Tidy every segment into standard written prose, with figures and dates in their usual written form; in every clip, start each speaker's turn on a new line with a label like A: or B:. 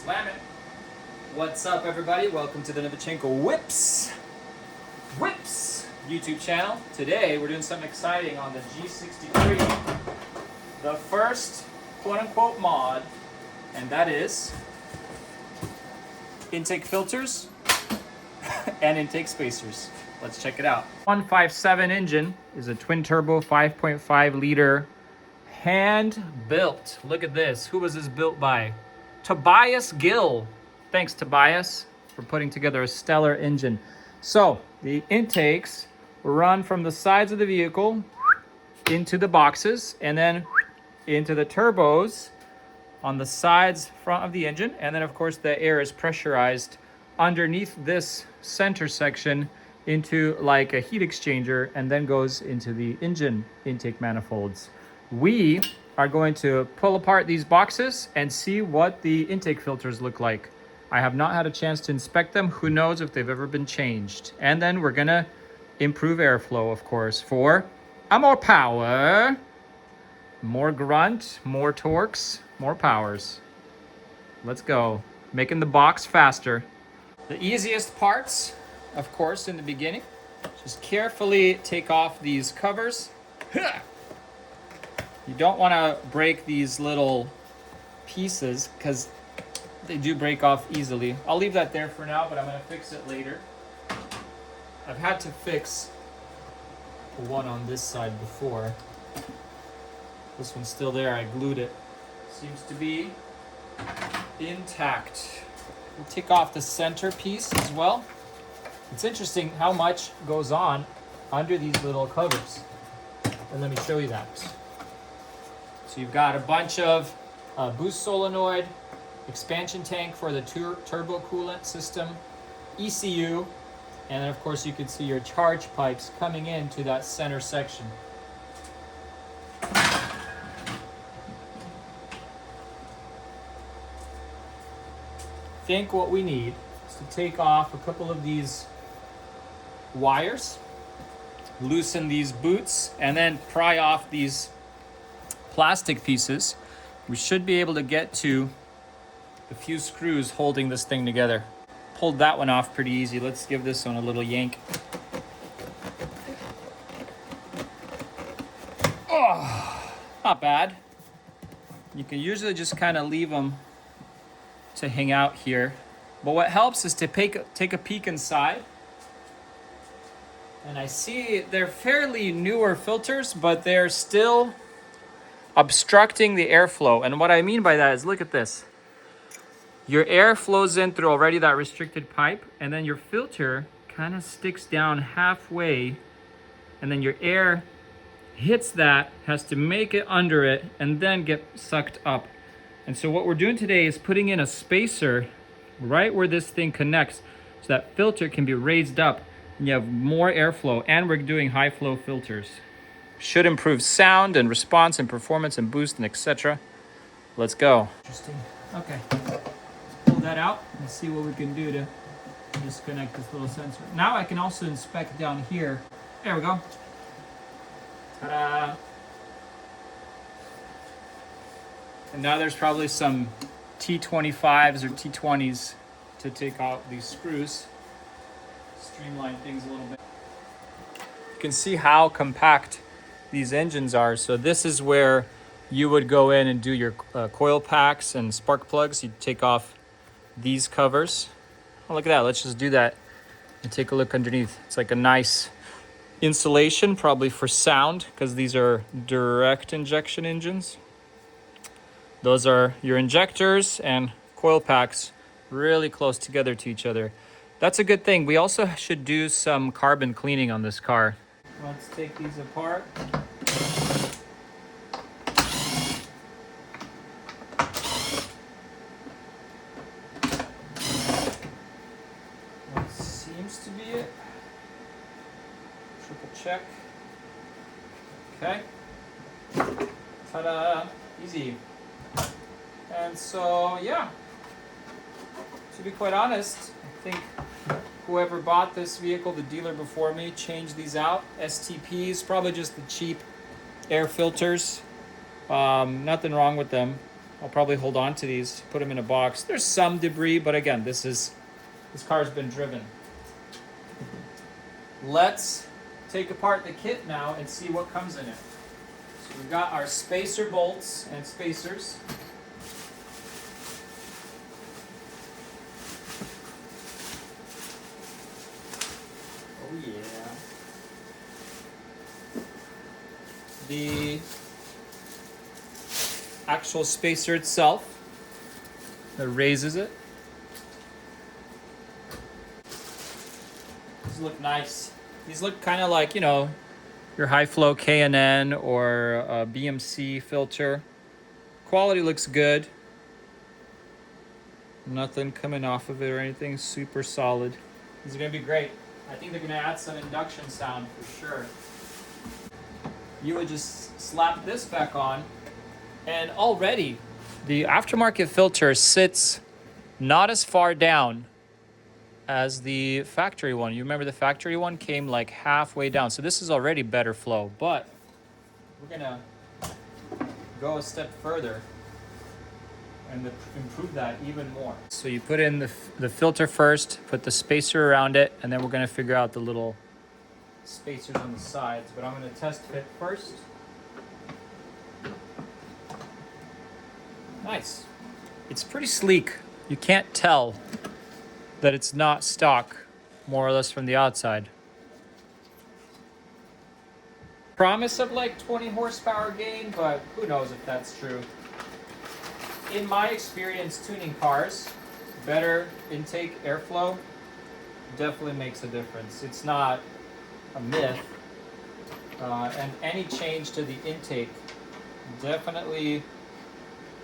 A: Slam it. What's up, everybody? Welcome to the Novichenko Whips YouTube channel. Today we're doing something exciting on the G63, the first quote-unquote mod, and that is intake filters and intake spacers. Let's check it out. 157 engine is a twin turbo 5.5 liter hand built. Look at this. Who was this built by? Tobias Gill. Thanks, Tobias, for putting together a stellar engine. So the intakes run from the sides of the vehicle into the boxes and then into the turbos on the sides front of the engine. And then of course the air is pressurized underneath this center section into like a heat exchanger and then goes into the engine intake manifolds. We are going to pull apart these boxes and see what the intake filters look like. I have not had a chance to inspect them. Who knows if they've ever been changed. And then we're gonna improve airflow, of course, for more power, more grunt, more torques, more powers. Let's go. Making the box faster. The easiest parts, of course, in the beginning, just carefully take off these covers. You don't want to break these little pieces because they do break off easily. I'll leave that there for now, but I'm going to fix it later. I've had to fix one on this side before. This one's still there. I glued it. Seems to be intact. We'll take off the center piece as well. It's interesting how much goes on under these little covers. And let me show you that. So you've got a bunch of boost solenoid, expansion tank for the turbo coolant system, ECU, and then of course you can see your charge pipes coming into that center section. I think what we need is to take off a couple of these wires, loosen these boots, and then pry off these plastic pieces. We should be able to get to the few screws holding this thing together. Pulled that one off pretty easy. Let's give this one a little yank. Oh, not bad. You can usually just kind of leave them to hang out here. But what helps is to take a peek inside. And I see they're fairly newer filters, but they're still obstructing the airflow. And what I mean by that is, look at this. Your air flows in through already that restricted pipe, and then your filter kind of sticks down halfway, and then your air hits that, has to make it under it, and then get sucked up. And so what we're doing today is putting in a spacer right where this thing connects, so that filter can be raised up, and you have more airflow, and we're doing high flow filters. Should improve sound and response and performance and boost and etc. Let's go. Interesting. Okay. Pull that out and see what we can do to disconnect this little sensor. Now I can also inspect down here. There we go. Ta-da! And now there's probably some T25s or T20s to take out these screws. Streamline things a little bit. You can see how compact these engines are. So this is where you would go in and do your coil packs and spark plugs. You take off these covers. Oh, look at that. Let's just do that and take a look underneath. It's like a nice insulation, probably for sound, because these are direct injection engines. Those are your injectors and coil packs really close together to each other. That's a good thing. We also should do some carbon cleaning on this car. Let's take these apart. That seems to be it. Triple check. Okay. Ta-da! Easy. And so, yeah. To be quite honest, I think whoever bought this vehicle, the dealer before me, changed these out. STPs, probably just the cheap air filters. Nothing wrong with them. I'll probably hold on to these, put them in a box. There's some debris, but again, this car's been driven. Let's take apart the kit now and see what comes in it. So we've got our spacer bolts and spacers. Oh yeah. The actual spacer itself that raises it. These look nice. These look kind of like, you know, your high flow K&N or a BMC filter. Quality looks good. Nothing coming off of it or anything. Super solid. These are gonna be great. I think they're gonna add some induction sound for sure. You would just slap this back on, and already the aftermarket filter sits not as far down as the factory one. You remember the factory one came like halfway down. So this is already better flow, but we're gonna go a step further and improve that even more. So you put in the filter first, put the spacer around it, and then we're gonna figure out the little spacers on the sides, but I'm gonna test fit first. Nice. It's pretty sleek. You can't tell that it's not stock, more or less from the outside. Promise of like 20 horsepower gain, but who knows if that's true. In my experience tuning cars, better intake airflow definitely makes a difference. It's not a myth, and any change to the intake definitely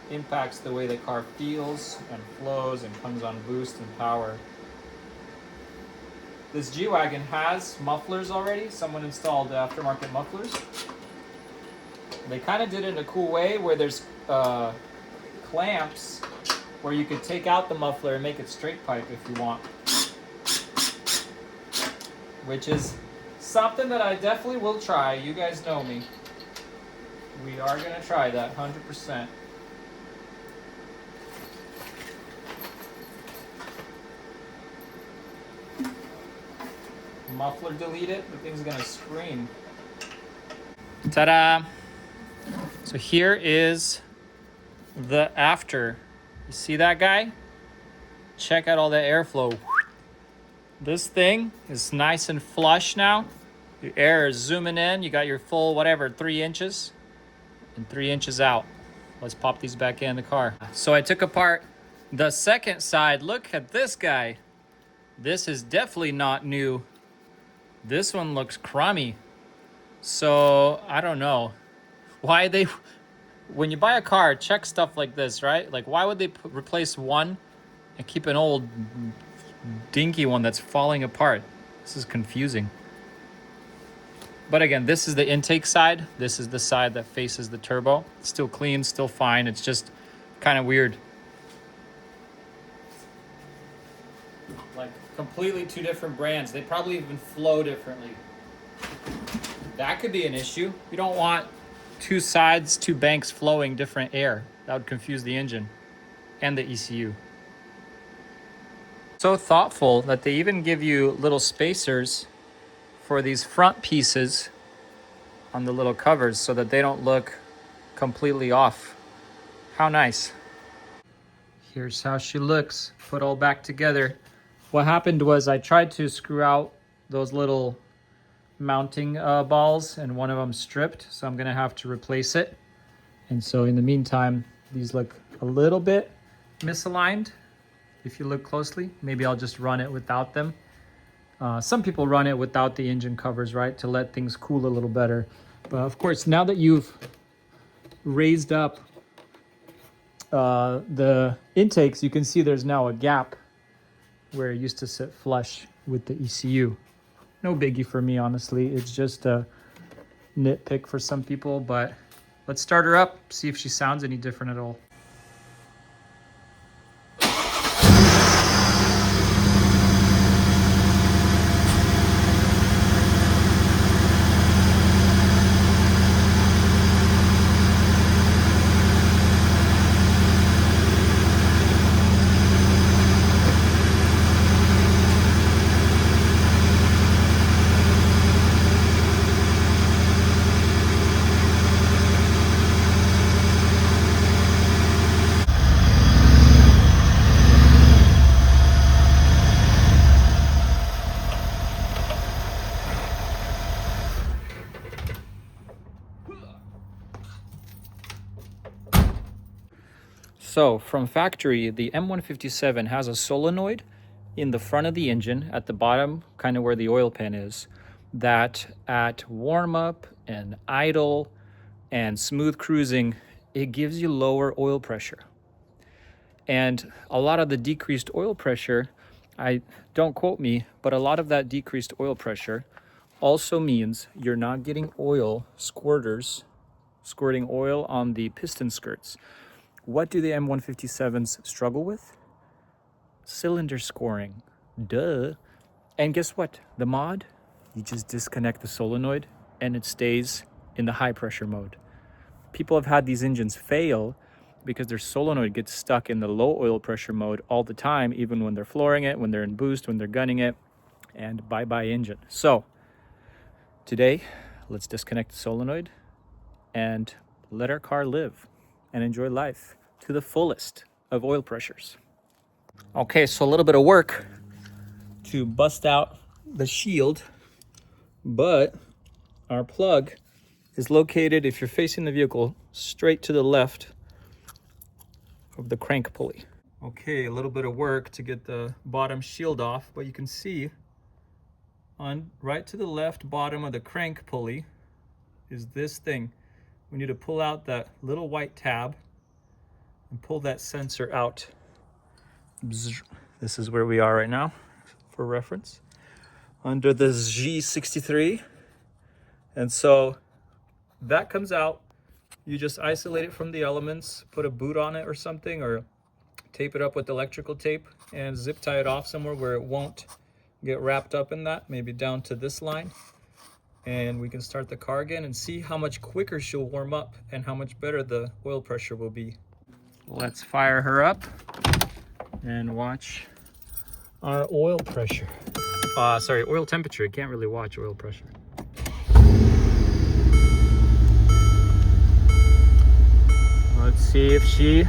A: impacts the way the car feels and flows and comes on boost and power. This G-Wagon has mufflers already. Someone installed aftermarket mufflers. They kind of did it in a cool way where there's clamps where you could take out the muffler and make it straight pipe if you want, which is something that I definitely will try. You guys know me. We are gonna try that 100%. Muffler delete it, the thing's gonna scream. Ta-da! So here is the after. You see that guy? Check out all the airflow. This thing is nice and flush now. The air is zooming in. You got your full, whatever, 3 inches and 3 inches out. Let's pop these back in the car. So I took apart the second side. Look at this guy. This is definitely not new. This one looks crummy. So I don't know why they, when you buy a car, check stuff like this, right? Like why would they replace one and keep an old dinky one that's falling apart? This is confusing. But again, this is the intake side. This is the side that faces the turbo. It's still clean, still fine. It's just kind of weird. Like completely two different brands. They probably even flow differently. That could be an issue. You don't want two sides, two banks flowing different air. That would confuse the engine and the ECU. So thoughtful that they even give you little spacers for these front pieces on the little covers so that they don't look completely off. How nice. Here's how she looks, put all back together. What happened was I tried to screw out those little mounting balls and one of them stripped, so I'm gonna have to replace it. And so in the meantime, these look a little bit misaligned. If you look closely, maybe I'll just run it without them. Some people run it without the engine covers, right, to let things cool a little better. But of course, now that you've raised up the intakes, you can see there's now a gap where it used to sit flush with the ECU. No biggie for me, honestly. It's just a nitpick for some people, but let's start her up, see if she sounds any different at all. So from factory, the M157 has a solenoid in the front of the engine at the bottom, kind of where the oil pan is, that at warm up and idle and smooth cruising, it gives you lower oil pressure. And a lot of the decreased oil pressure, don't quote me, but a lot of that decreased oil pressure also means you're not getting oil squirters squirting oil on the piston skirts. What do the M157s struggle with? Cylinder scoring. Duh. And guess what? The mod, you just disconnect the solenoid and it stays in the high pressure mode. People have had these engines fail because their solenoid gets stuck in the low oil pressure mode all the time, even when they're flooring it, when they're in boost, when they're gunning it, and bye-bye engine. So today, let's disconnect the solenoid and let our car live and enjoy life to the fullest of oil pressures. Okay, so a little bit of work to bust out the shield, but our plug is located, if you're facing the vehicle, straight to the left of the crank pulley. Okay, a little bit of work to get the bottom shield off, but you can see on right to the left bottom of the crank pulley is this thing. We need to pull out that little white tab and pull that sensor out. This is where we are right now for reference, under the G63. And so that comes out. You just isolate it from the elements, put a boot on it or something, or tape it up with electrical tape and zip tie it off somewhere where it won't get wrapped up in that, maybe down to this line. And we can start the car again and see how much quicker she'll warm up and how much better the oil pressure will be. Let's fire her up and watch our oil pressure. Sorry, oil temperature. You can't really watch oil pressure. Let's see if she...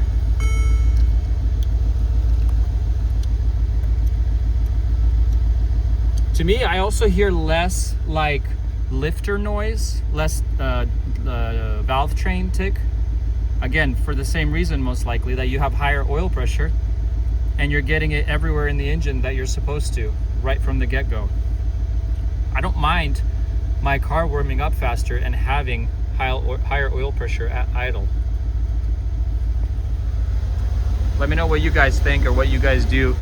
A: To me, I also hear less like lifter noise, less valve train tick. Again, for the same reason, most likely, that you have higher oil pressure and you're getting it everywhere in the engine that you're supposed to, right from the get-go. I don't mind my car warming up faster and having higher oil pressure at idle. Let me know what you guys think or what you guys do.